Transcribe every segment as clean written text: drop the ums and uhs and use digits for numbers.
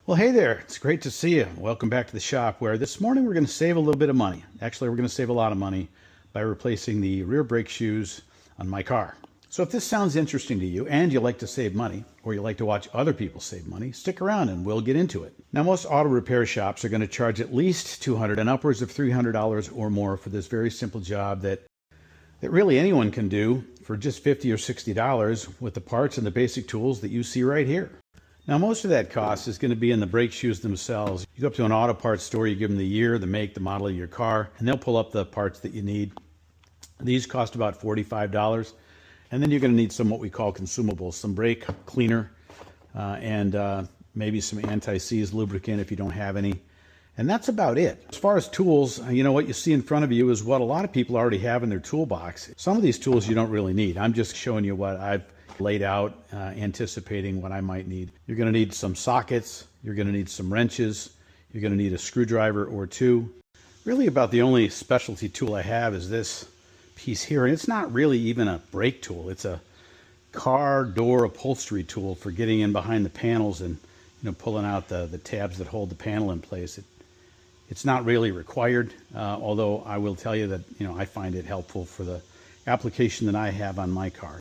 Well, hey there. It's great to see you. Welcome back to the shop where this morning we're going to save a little bit of money. Actually, we're going to save a lot of money by replacing the rear brake shoes on my car. So if this sounds interesting to you and you like to save money or you like to watch other people save money, stick around and we'll get into it. Now, most auto repair shops are going to charge at least $200 and upwards of $300 or more for this very simple job that really anyone can do for just $50 or $60 with the parts and the basic tools that you see right here. Now, most of that cost is going to be in the brake shoes themselves. You go up to an auto parts store, you give them the year, the make, the model of your car, and they'll pull up the parts that you need. These cost about $45. And then you're going to need some what we call consumables, some brake cleaner and maybe some anti-seize lubricant if you don't have any. And that's about it. As far as tools, what you see in front of you is what a lot of people already have in their toolbox. Some of these tools you don't really need. I'm just showing you what I've laid out, anticipating what I might need. You're going to need some sockets, you're going to need some wrenches, you're going to need a screwdriver or two. Really about the only specialty tool I have is this piece here, and it's not really even a brake tool. It's a car door upholstery tool for getting in behind the panels and pulling out the tabs that hold the panel in place. It's not really required, although I will tell you that I find it helpful for the application that I have on my car.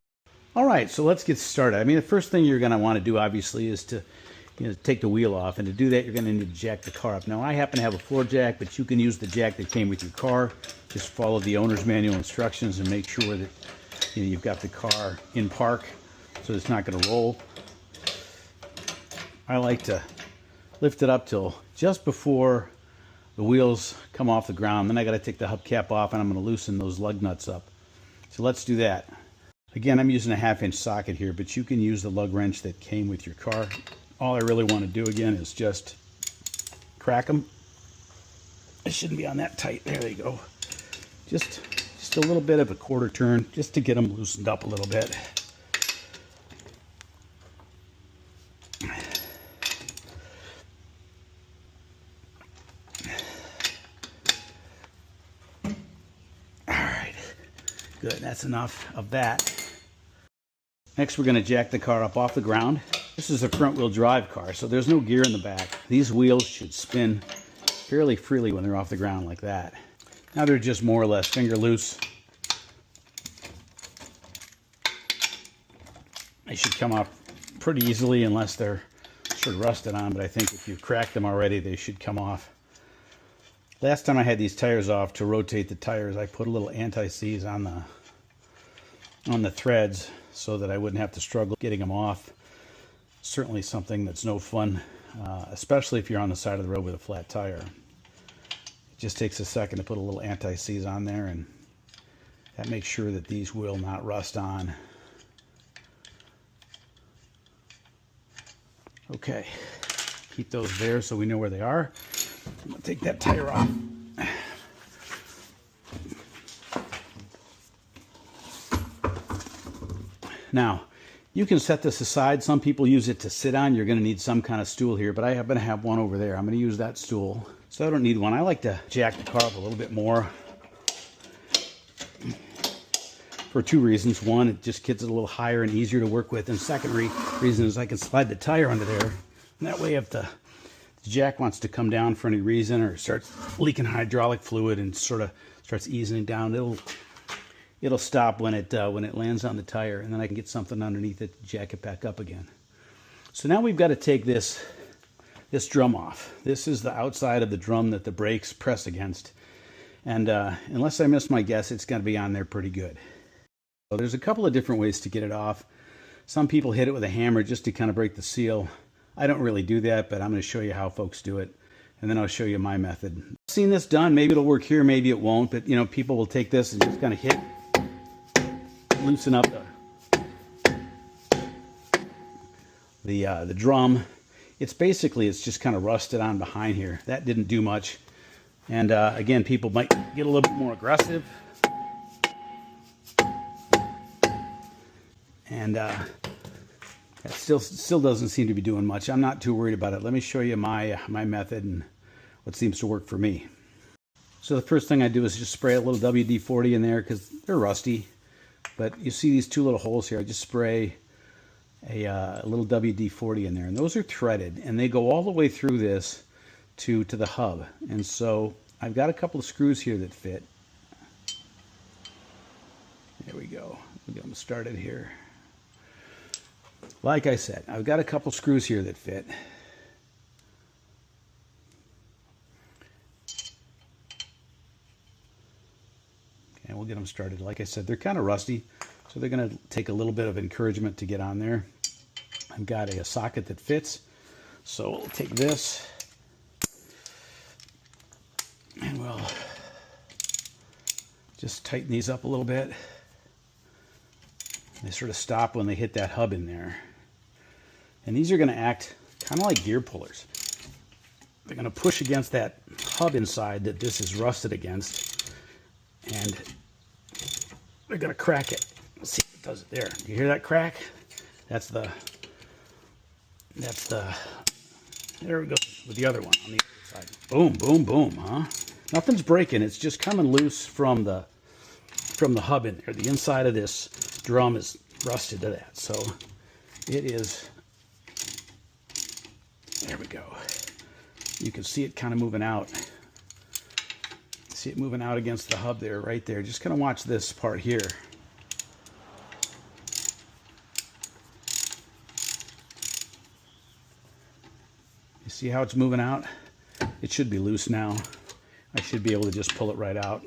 All right, so let's get started. The first thing you're going to want to do, obviously, is to take the wheel off. And to do that, you're going to need to jack the car up. Now, I happen to have a floor jack, but you can use the jack that came with your car. Just follow the owner's manual instructions and make sure that you've got the car in park so it's not going to roll. I like to lift it up till just before the wheels come off the ground. Then I got to take the hubcap off, and I'm going to loosen those lug nuts up. So let's do that. Again, I'm using a 1/2-inch socket here, but you can use the lug wrench that came with your car. All I really want to do again is just crack them. It shouldn't be on that tight. There they go. Just a little bit of a quarter turn just to get them loosened up a little bit. All right, good. That's enough of that. Next, we're going to jack the car up off the ground. This is a front-wheel drive car, so there's no gear in the back. These wheels should spin fairly freely when they're off the ground like that. Now they're just more or less finger loose. They should come off pretty easily unless they're sort of rusted on, but I think if you've cracked them already, they should come off. Last time I had these tires off, to rotate the tires, I put a little anti-seize on the threads so that I wouldn't have to struggle getting them off. Certainly something that's no fun, especially if you're on the side of the road with a flat tire. It just takes a second to put a little anti-seize on there, and that makes sure that these will not rust on. Okay, keep those there so we know where they are. I'm going to take that tire off. Now, you can set this aside. Some people use it to sit on. You're going to need some kind of stool here, but I happen to have one over there. I'm going to use that stool. So I don't need one. I like to jack the car up a little bit more for two reasons. One, it just gets it a little higher and easier to work with. And second reason is I can slide the tire under there. And that way, if the jack wants to come down for any reason or starts leaking hydraulic fluid and sort of starts easing down, it'll stop when it lands on the tire, and then I can get something underneath it to jack it back up again. So now we've got to take this drum off. This is the outside of the drum that the brakes press against, and unless I miss my guess, it's going to be on there pretty good. So there's a couple of different ways to get it off. Some people hit it with a hammer just to kind of break the seal. I don't really do that, but I'm going to show you how folks do it, and then I'll show you my method. I've seen this done. Maybe it'll work here, maybe it won't, but people will take this and just kind of loosen up the drum. It's just kind of rusted on behind here. That didn't do much. And again, people might get a little bit more aggressive. And that still doesn't seem to be doing much. I'm not too worried about it. Let me show you my method and what seems to work for me. So the first thing I do is just spray a little WD-40 in there because they're rusty. But you see these two little holes here. I just spray a little WD-40 in there, and those are threaded, and they go all the way through this to the hub. And so I've got a couple of screws here that fit. There we go. We'll get them started here. Like I said, I've got a couple screws here that fit. And we'll get them started. Like I said, they're kind of rusty, so they're going to take a little bit of encouragement to get on there. I've got a socket that fits, so we'll take this and we'll just tighten these up a little bit. They sort of stop when they hit that hub in there. And these are going to act kind of like gear pullers. They're going to push against that hub inside that this is rusted against, and they're going to crack it. Let's see if it does it there. You hear that crack? That's the, there we go with the other one on the other side. Boom, boom, boom, huh? Nothing's breaking. It's just coming loose from the hub in there. The inside of this drum is rusted to that. So it is, there we go. You can see it kind of moving out. See it moving out against the hub there, right there. Just kind of watch this part here. You see how it's moving out? It should be loose now. I should be able to just pull it right out.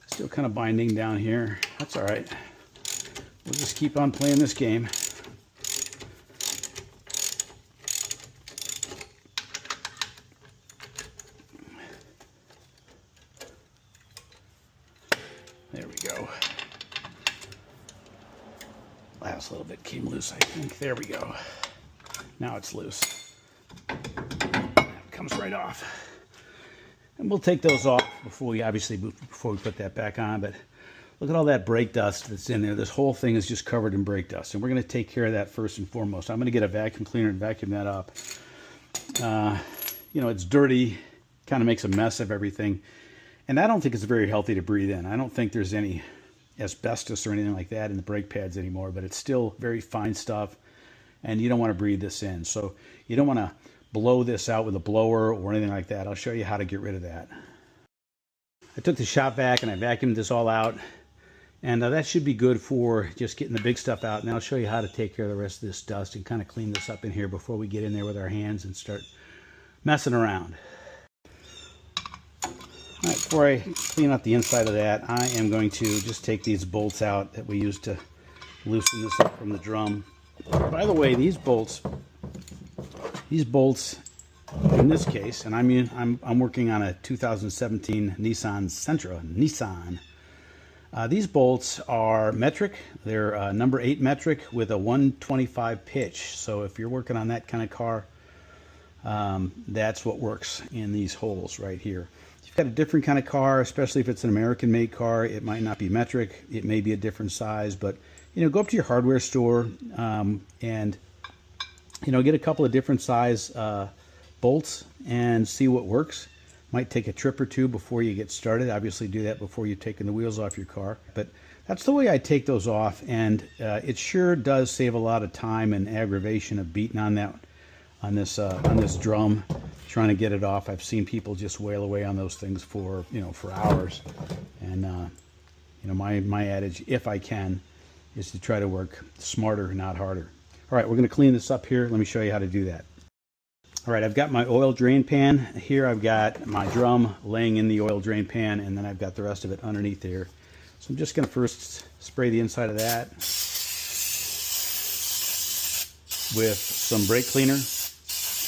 Still kind of binding down here. That's all right. We'll just keep on playing this game. There we go. Last little bit came loose, I think. There we go. Now it's loose. It comes right off. And we'll take those off before we put that back on. But look at all that brake dust that's in there. This whole thing is just covered in brake dust, and we're going to take care of that first and foremost. I'm going to get a vacuum cleaner and vacuum that up. You know, it's dirty, kind of makes a mess of everything, and I don't think it's very healthy to breathe in. I don't think there's any asbestos or anything like that in the brake pads anymore, but it's still very fine stuff, and you don't want to breathe this in. So you don't want to blow this out with a blower or anything like that. I'll show you how to get rid of that. I took the shop vac and I vacuumed this all out, and that should be good for just getting the big stuff out. And I'll show you how to take care of the rest of this dust and kind of clean this up in here before we get in there with our hands and start messing around. All right, before I clean up the inside of that, I am going to just take these bolts out that we used to loosen this up from the drum. By the way, these bolts in this case, and I'm working on a 2017 Nissan Sentra. These bolts are metric. They're number 8 metric with a 125 pitch. So if you're working on that kind of car, that's what works in these holes right here. If you've got a different kind of car, especially if it's an American-made car, it might not be metric. It may be a different size, but you know, go up to your hardware store and you know, get a couple of different size bolts and see what works. Might take a trip or two before you get started. Obviously do that before you've taken the wheels off your car. But that's the way I take those off, and it sure does save a lot of time and aggravation of beating on this drum, trying to get it off. I've seen people just wail away on those things for hours. And you know, my adage, if I can, is to try to work smarter, not harder. All right, we're going to clean this up here. Let me show you how to do that. All right, I've got my oil drain pan. Here I've got my drum laying in the oil drain pan, and then I've got the rest of it underneath here. So I'm just going to first spray the inside of that with some brake cleaner.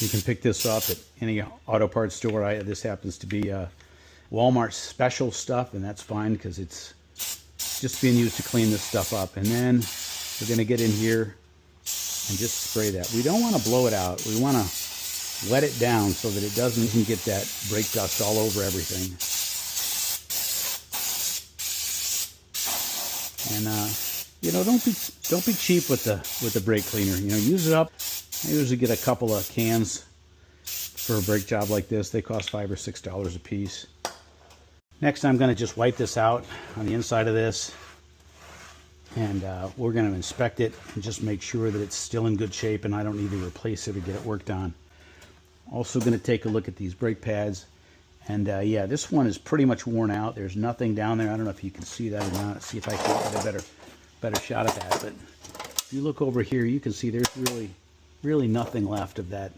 You can pick this up at any auto parts store. This happens to be Walmart special stuff, and that's fine because it's just being used to clean this stuff up. And then we're going to get in here and just spray that. We don't want to blow it out. We want to let it down so that it doesn't get that brake dust all over everything. And you know, don't be cheap with the brake cleaner. You know, use it up. I usually get a couple of cans for a brake job like this. They cost $5 or $6 a piece. Next, I'm going to just wipe this out on the inside of this, and we're going to inspect it and just make sure that it's still in good shape and I don't need to replace it or get it worked on. Also going to take a look at these brake pads, and yeah, this one is pretty much worn out. There's nothing down there. I don't know if you can see that or not. Let's see if I can get a better shot at that. But if you look over here, you can see there's really nothing left of that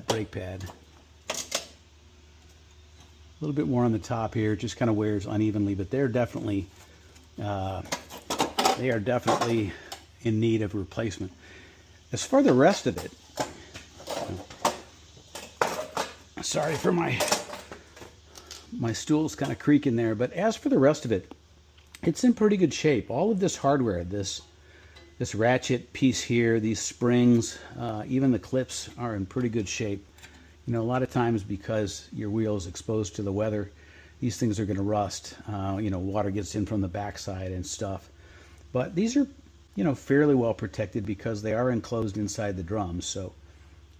brake pad. A little bit more on the top here. It just kind of wears unevenly, but they are definitely in need of replacement. As for the rest of it, sorry for my stool's kind of creaking there, but as for the rest of it, it's in pretty good shape. All of this hardware, this ratchet piece here, these springs, even the clips are in pretty good shape. You know, a lot of times because your wheel is exposed to the weather, these things are going to rust. You know, water gets in from the backside and stuff. But these are, you know, fairly well protected because they are enclosed inside the drums. So,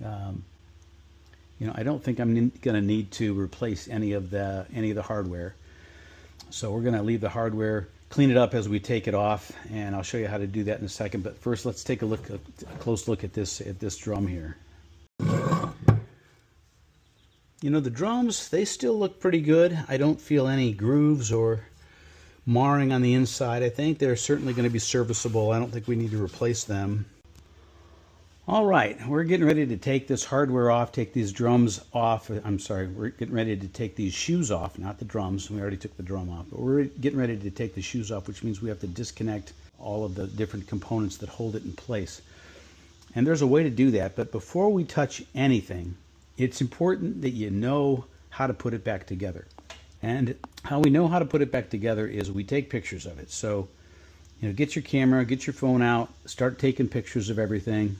you know, I don't think I'm going to need to replace any of the hardware. So we're going to leave the hardware, clean it up as we take it off, and I'll show you how to do that in a second. But first, let's take a close look at this drum here. You know, the drums, they still look pretty good. I don't feel any grooves or marring on the inside. I think they're certainly going to be serviceable. I don't think we need to replace them. All right, we're getting ready to take this hardware off, take these drums off. I'm sorry, we're getting ready to take these shoes off, not the drums. We already took the drum off, but we're getting ready to take the shoes off, which means we have to disconnect all of the different components that hold it in place. And there's a way to do that, but before we touch anything, it's important that you know how to put it back together. And how we know how to put it back together is we take pictures of it. So, you know, get your camera, get your phone out, start taking pictures of everything.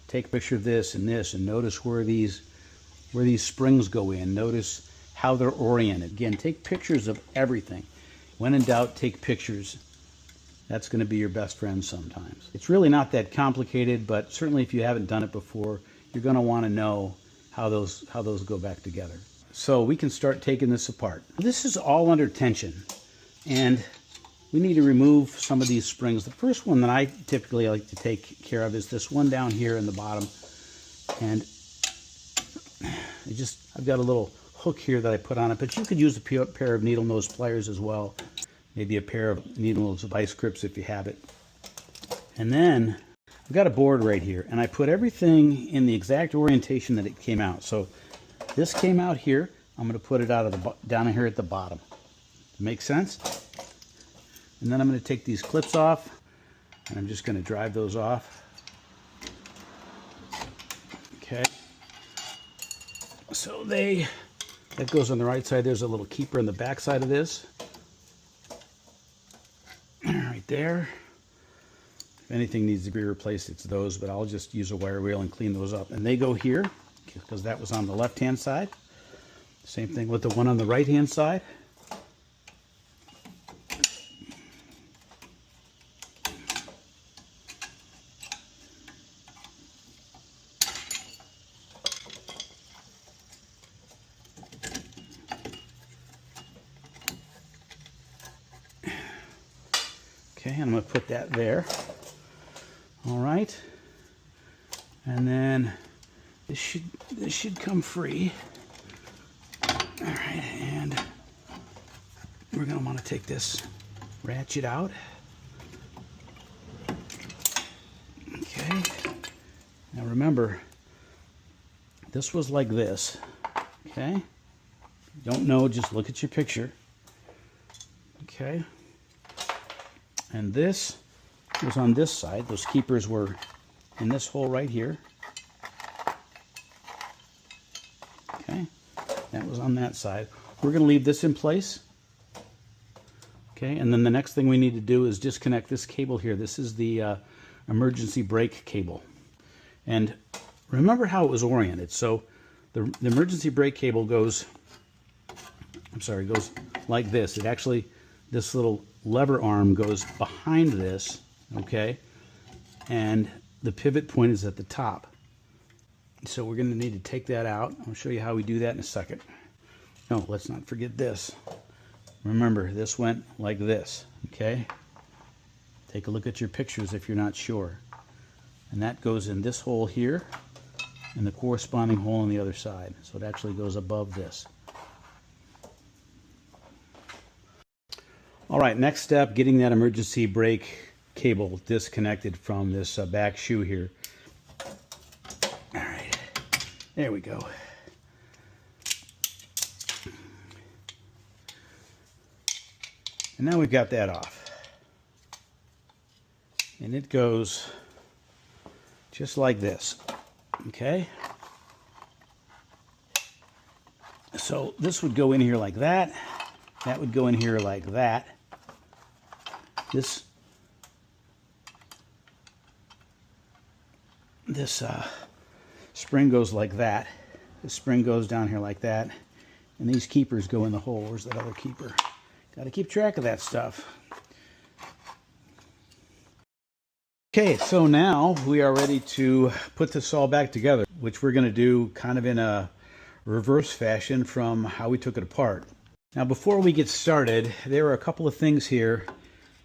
Take a picture of this, and notice where these springs go in. Notice how they're oriented. Again, take pictures of everything. When in doubt, take pictures. That's going to be your best friend sometimes. It's really not that complicated, but certainly if you haven't done it before, you're going to want to know how those go back together. So we can start taking this apart. This is all under tension, and we need to remove some of these springs. The first one that I typically like to take care of is this one down here in the bottom. And I've got a little hook here that I put on it, but you could use a pair of needle nose pliers as well. Maybe a pair of needle nose vice grips if you have it. And then I've got a board right here, and I put everything in the exact orientation that it came out. So this came out here. I'm going to put it down here at the bottom. Make sense? And then I'm going to take these clips off, and I'm just going to drive those off. Okay. So that goes on the right side. There's a little keeper in the back side of this. Right there. If anything needs to be replaced, it's those, but I'll just use a wire wheel and clean those up. And they go here, because that was on the left-hand side. Same thing with the one on the right-hand side. Okay, and I'm going to put that there. All right. And then this should come free. All right, and we're going to want to take this ratchet out. Okay. Now remember, this was like this. Okay. If you don't know, just look at your picture. Okay. And this was on this side. Those keepers were in this hole right here. Okay, that was on that side. We're going to leave this in place. Okay, and then the next thing we need to do is disconnect this cable here. This is the emergency brake cable. And remember how it was oriented. So the emergency brake cable goes like this. It actually, this little lever arm goes behind this, okay? And the pivot point is at the top. So we're going to need to take that out. I'll show you how we do that in a second. No, let's not forget this. Remember, this went like this, okay? Take a look at your pictures if you're not sure. And that goes in this hole here and the corresponding hole on the other side. So it actually goes above this. All right, next step, getting that emergency brake cable disconnected from this back shoe here. All right, there we go. And now we've got that off. And it goes just like this, okay? So this would go in here like that. That would go in here like that. This spring goes like that. This spring goes down here like that. And these keepers go in the hole. Where's that other keeper? Got to keep track of that stuff. Okay, so now we are ready to put this all back together, which we're going to do kind of in a reverse fashion from how we took it apart. Now, before we get started, there are a couple of things here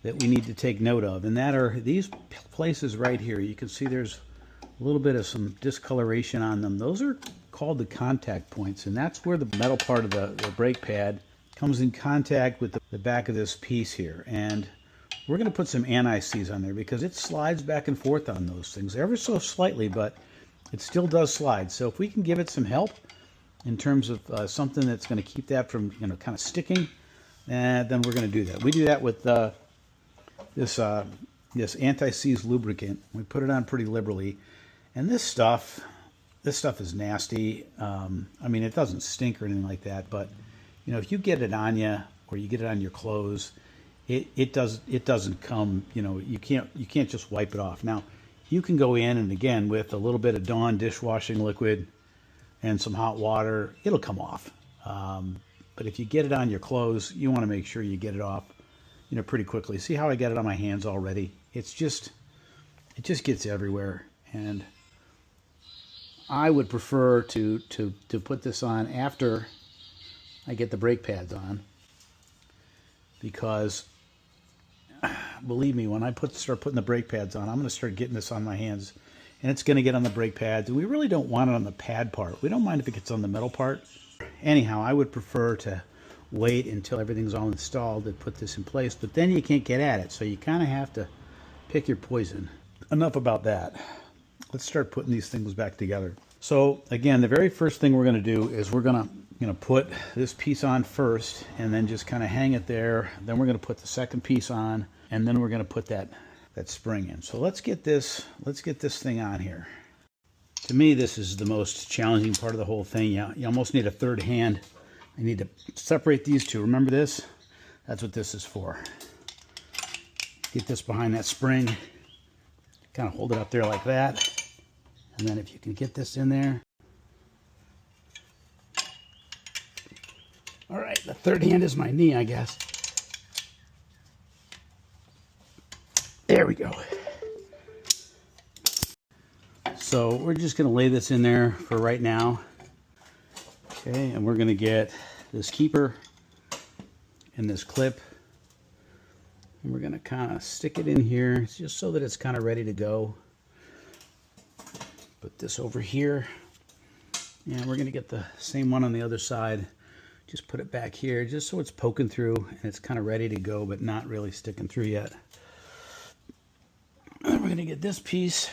that we need to take note of, and that are these places right here. You can see there's a little bit of some discoloration on them. Those are called the contact points, and that's where the metal part of the brake pad comes in contact with the back of this piece here. And we're going to put some anti-seize on there because it slides back and forth on those things ever so slightly, but it still does slide. So if we can give it some help in terms of something that's going to keep that from, you know, kind of sticking, then we're going to do that. We do that with this anti-seize lubricant. We put it on pretty liberally, and this stuff is nasty. I mean, it doesn't stink or anything like that, but you know, if you get it on you or you get it on your clothes, it doesn't come, you know, you can't just wipe it off. Now, you can go in and again with a little bit of Dawn dishwashing liquid and some hot water, it'll come off. But if you get it on your clothes, you want to make sure you get it off, you know, pretty quickly. See how I got it on my hands already? It just gets everywhere, and I would prefer to put this on after I get the brake pads on, because believe me, when I start putting the brake pads on, I'm going to start getting this on my hands, and it's going to get on the brake pads, and we really don't want it on the pad part. We don't mind if it gets on the metal part. Anyhow, I would prefer to wait until everything's all installed to put this in place, but then you can't get at it, so you kind of have to pick your poison. Enough about that. Let's start putting these things back together. So again, the very first thing we're going to do is we're going to put this piece on first and then just kind of hang it there. Then we're going to put the second piece on, and then we're going to put that spring in. So let's get this thing on here. To me, this is the most challenging part of the whole thing. You almost need a third hand. I need to separate these two. Remember this? That's what this is for. Get this behind that spring. Kind of hold it up there like that. And then if you can get this in there. All right, the third hand is my knee, I guess. There we go. So we're just going to lay this in there for right now. Okay, and we're going to get this keeper and this clip. And we're going to kind of stick it in here just so that it's kind of ready to go. Put this over here. And we're going to get the same one on the other side. Just put it back here just so it's poking through and it's kind of ready to go, but not really sticking through yet. And then we're going to get this piece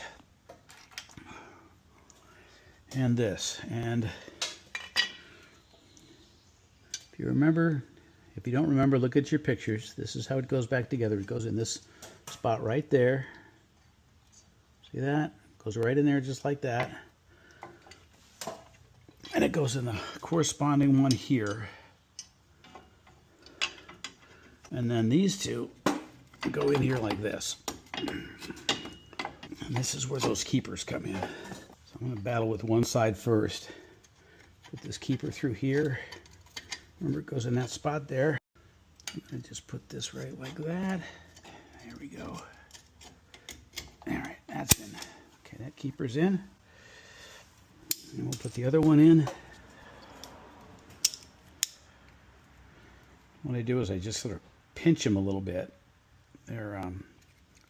and this. And if you don't remember, look at your pictures. This is how it goes back together. It goes in this spot right there. See that? It goes right in there just like that. And it goes in the corresponding one here. And then these two go in here like this. And this is where those keepers come in. So I'm going to battle with one side first. Put this keeper through here. Remember, it goes in that spot there. And just put this right like that. There we go. All right, that's in. Okay, that keeper's in. And we'll put the other one in. What I do is I just sort of pinch them a little bit. They're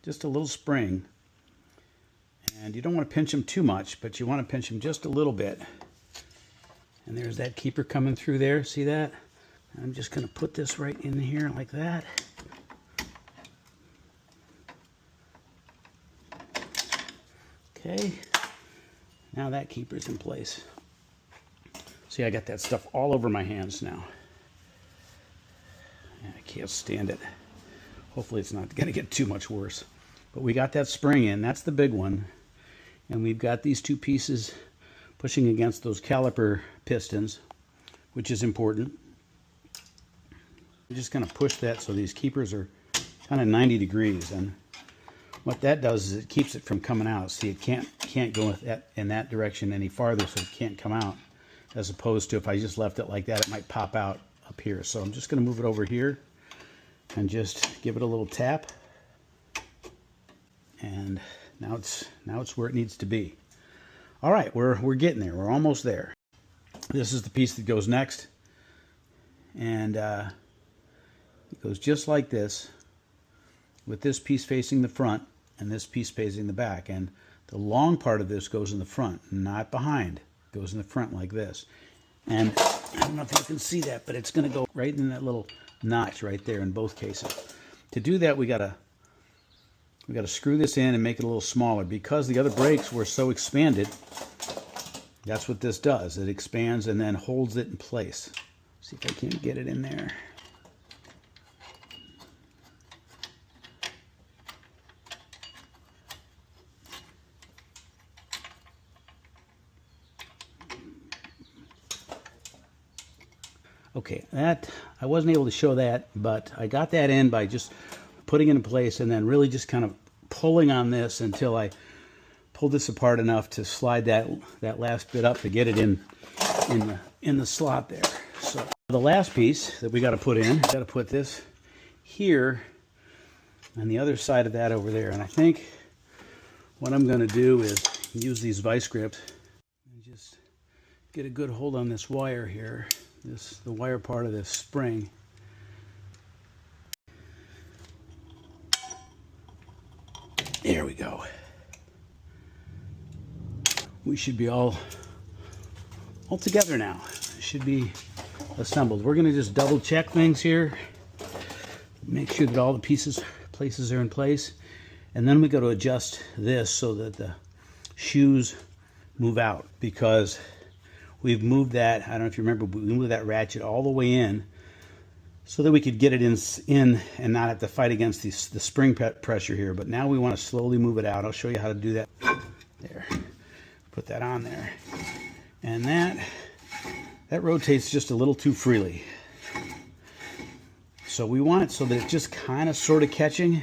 just a little spring. And you don't want to pinch them too much, but you want to pinch them just a little bit. And there's that keeper coming through there. See that? I'm just going to put this right in here like that. Okay. Now that keeper's in place. See, I got that stuff all over my hands now. I can't stand it. Hopefully it's not going to get too much worse. But we got that spring in. That's the big one. And we've got these two pieces pushing against those caliper pistons, which is important. We're just going to push that so these keepers are kind of 90 degrees. And what that does is it keeps it from coming out. See, it can't go in that direction any farther, so it can't come out. As opposed to if I just left it like that, it might pop out up here. So I'm just going to move it over here and just give it a little tap. And now it's where it needs to be. All right, we're getting there. We're almost there. This is the piece that goes next. And it goes just like this, with this piece facing the front and this piece facing the back. And the long part of this goes in the front, not behind. It goes in the front like this. And I don't know if you can see that, but it's going to go right in that little notch right there in both cases. To do that, we got to screw this in and make it a little smaller. Because the other brakes were so expanded, that's what this does. It expands and then holds it in place. See if I can't get it in there. Okay, that I wasn't able to show that, but I got that in by just putting it in place and then really just kind of pulling on this until I pulled this apart enough to slide that last bit up to get it in the slot there. So the last piece that we got to put in, got to put this here on the other side of that over there. And I think what I'm going to do is use these vice grips and just get a good hold on this wire here. The wire part of this spring. There we go. We should be all together now. It should be assembled. We're going to just double check things here. Make sure that all the places are in place. And then we got to adjust this so that the shoes move out, because we've moved that, I don't know if you remember, we moved that ratchet all the way in so that we could get it in and not have to fight against the spring pressure here. But now we want to slowly move it out. I'll show you how to do that. There. Put that on there. And that rotates just a little too freely. So we want it so that it's just kind of sort of catching.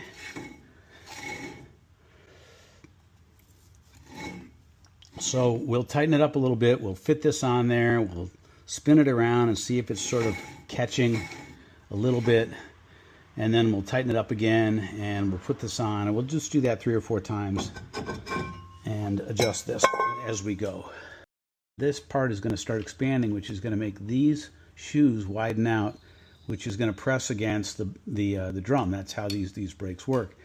So we'll tighten it up a little bit. We'll fit this on there. We'll spin it around and see if it's sort of catching a little bit. And then we'll tighten it up again and we'll put this on. And we'll just do that 3 or 4 times and adjust this as we go. This part is going to start expanding, which is going to make these shoes widen out, which is going to press against the drum. That's how these brakes work.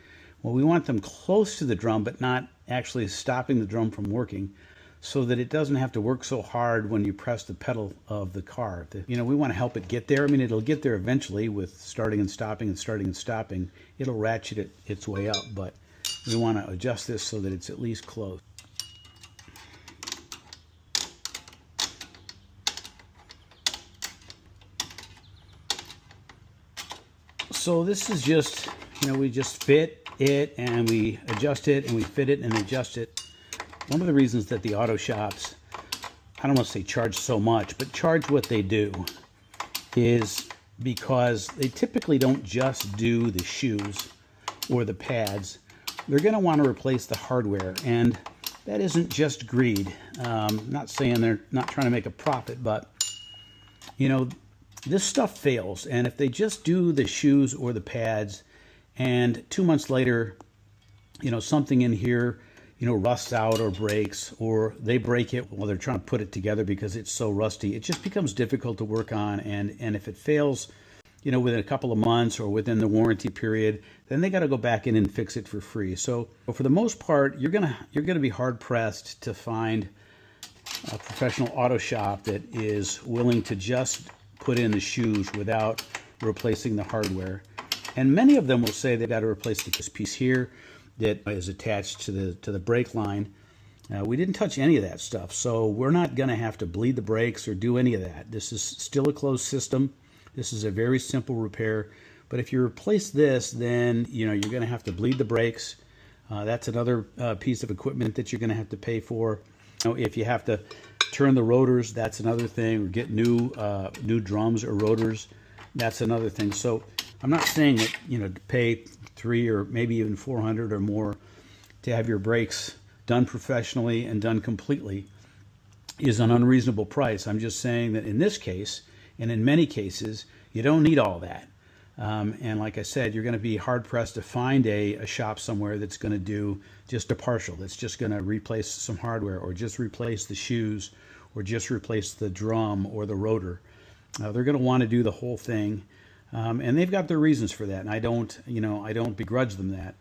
Well, we want them close to the drum, but not actually stopping the drum from working, so that it doesn't have to work so hard when you press the pedal of the car. We want to help it get there. I mean, it'll get there eventually with starting and stopping and starting and stopping. It'll ratchet its way up, but we want to adjust this so that it's at least close. So this is just, we just fit it and we adjust it and we fit it and adjust it. One of the reasons that the auto shops, I don't want to say charge so much, but charge what they do is because they typically don't just do the shoes or the pads. They're going to want to replace the hardware, and that isn't just greed. Not saying they're not trying to make a profit, but this stuff fails, and if they just do the shoes or the pads and 2 months later, something in here rusts out or breaks, or they break it while they're trying to put it together because it's so rusty. It just becomes difficult to work on, and if it fails, within a couple of months or within the warranty period, then they got to go back in and fix it for free. So for the most part, you're gonna be hard pressed to find a professional auto shop that is willing to just put in the shoes without replacing the hardware. And many of them will say they've got to replace this piece here that is attached to the brake line. We didn't touch any of that stuff, so we're not going to have to bleed the brakes or do any of that. This is still a closed system. This is a very simple repair. But if you replace this, then you're going to have to bleed the brakes. That's another piece of equipment that you're going to have to pay for. If you have to turn the rotors, that's another thing. Or get new drums or rotors, that's another thing. So I'm not saying that to pay $300 or maybe even $400 or more to have your brakes done professionally and done completely is an unreasonable price. I'm just saying that in this case, and in many cases, you don't need all that. And like I said, you're going to be hard pressed to find a shop somewhere that's going to do just a partial, that's just going to replace some hardware or just replace the shoes or just replace the drum or the rotor. They're going to want to do the whole thing. And they've got their reasons for that. And I don't begrudge them that.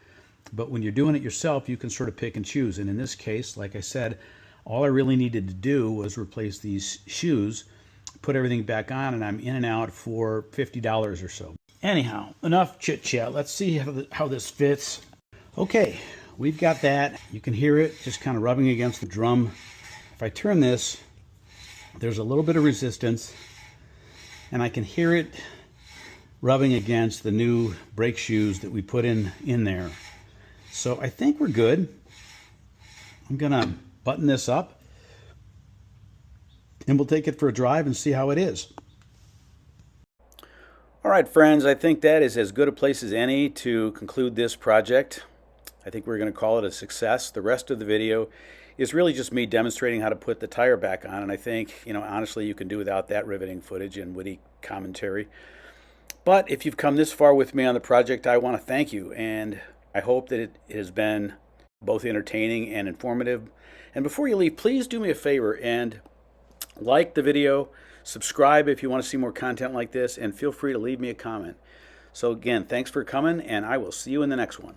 But when you're doing it yourself, you can sort of pick and choose. And in this case, like I said, all I really needed to do was replace these shoes, put everything back on, and I'm in and out for $50 or so. Anyhow, enough chit chat. Let's see how this fits. Okay, we've got that. You can hear it just kind of rubbing against the drum. If I turn this, there's a little bit of resistance, and I can hear it rubbing against the new brake shoes that we put in there. So I think we're good. I'm gonna button this up and we'll take it for a drive and see how it is. All right, friends, I think that is as good a place as any to conclude this project. I think we're going to call it a success. The rest of the video is really just me demonstrating how to put the tire back on, and I think, honestly, you can do without that riveting footage and witty commentary. But if you've come this far with me on the project, I want to thank you, and I hope that it has been both entertaining and informative. And before you leave, please do me a favor and like the video, subscribe if you want to see more content like this, and feel free to leave me a comment. So again, thanks for coming, and I will see you in the next one.